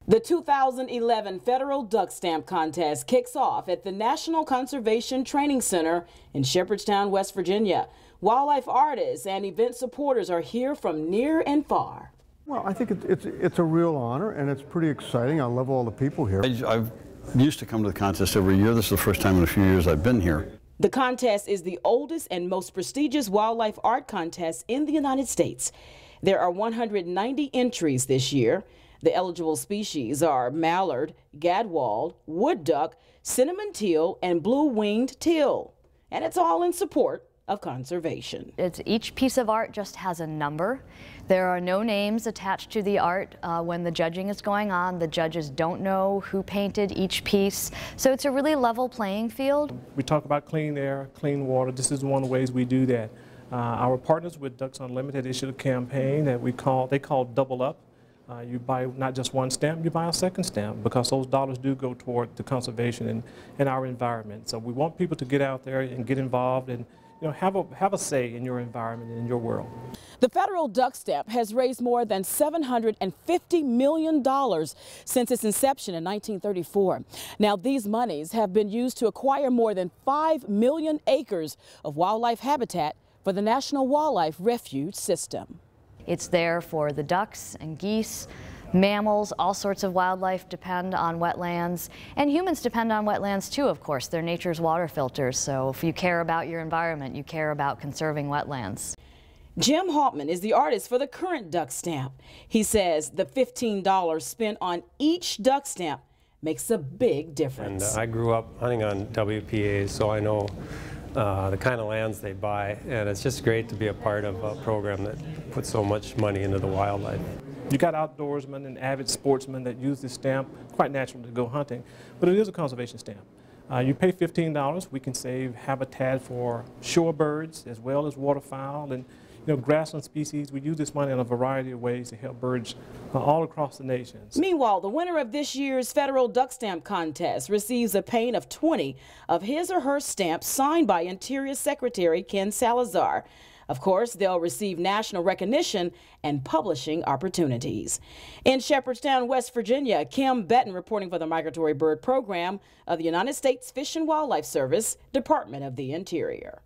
The 2011 Federal Duck Stamp Contest kicks off at the National Conservation Training Center in Shepherdstown, West Virginia. Wildlife artists and event supporters are here from near and far. Well, I think it's a real honor, and it's pretty exciting. I love all the people here. I've used to come to the contest every year. This is the first time in a few years I've been here. The contest is the oldest and most prestigious wildlife art contest in the United States. There are 190 entries this year. The eligible species are mallard, gadwall, wood duck, cinnamon teal, and blue-winged teal. And it's all in support of conservation. Each piece of art just has a number. There are no names attached to the art when the judging is going on. The judges don't know who painted each piece. So it's a really level playing field. We talk about clean air, clean water. This is one of the ways we do that. Our partners with Ducks Unlimited issued a campaign that they call Double Up. You buy not just one stamp, you buy a second stamp, because those dollars do go toward the conservation and our environment. So we want people to get out there and get involved and have a say in your environment and in your world. The Federal Duck Stamp has raised more than $750 million since its inception in 1934. Now, these monies have been used to acquire more than 5 million acres of wildlife habitat for the National Wildlife Refuge System. It's there for the ducks and geese, mammals, all sorts of wildlife depend on wetlands, and humans depend on wetlands too, of course. They're nature's water filters, so if you care about your environment, you care about conserving wetlands. Jim Haltman is the artist for the current duck stamp. He says the $15 spent on each duck stamp makes a big difference. And I grew up hunting on WPAs, so I know the kind of lands they buy, and it's just great to be a part of a program that puts so much money into the wildlife. You got outdoorsmen and avid sportsmen that use this stamp, quite natural to go hunting, but it is a conservation stamp. You pay $15, we can save habitat for shorebirds as well as waterfowl and grassland species. We use this money in a variety of ways to help birds all across the nation. Meanwhile, the winner of this year's Federal Duck Stamp Contest receives a paint of 20 of his or her stamps signed by Interior Secretary Ken Salazar. Of course, they'll receive national recognition and publishing opportunities. In Shepherdstown, West Virginia, Kim Betton reporting for the Migratory Bird Program of the United States Fish and Wildlife Service, Department of the Interior.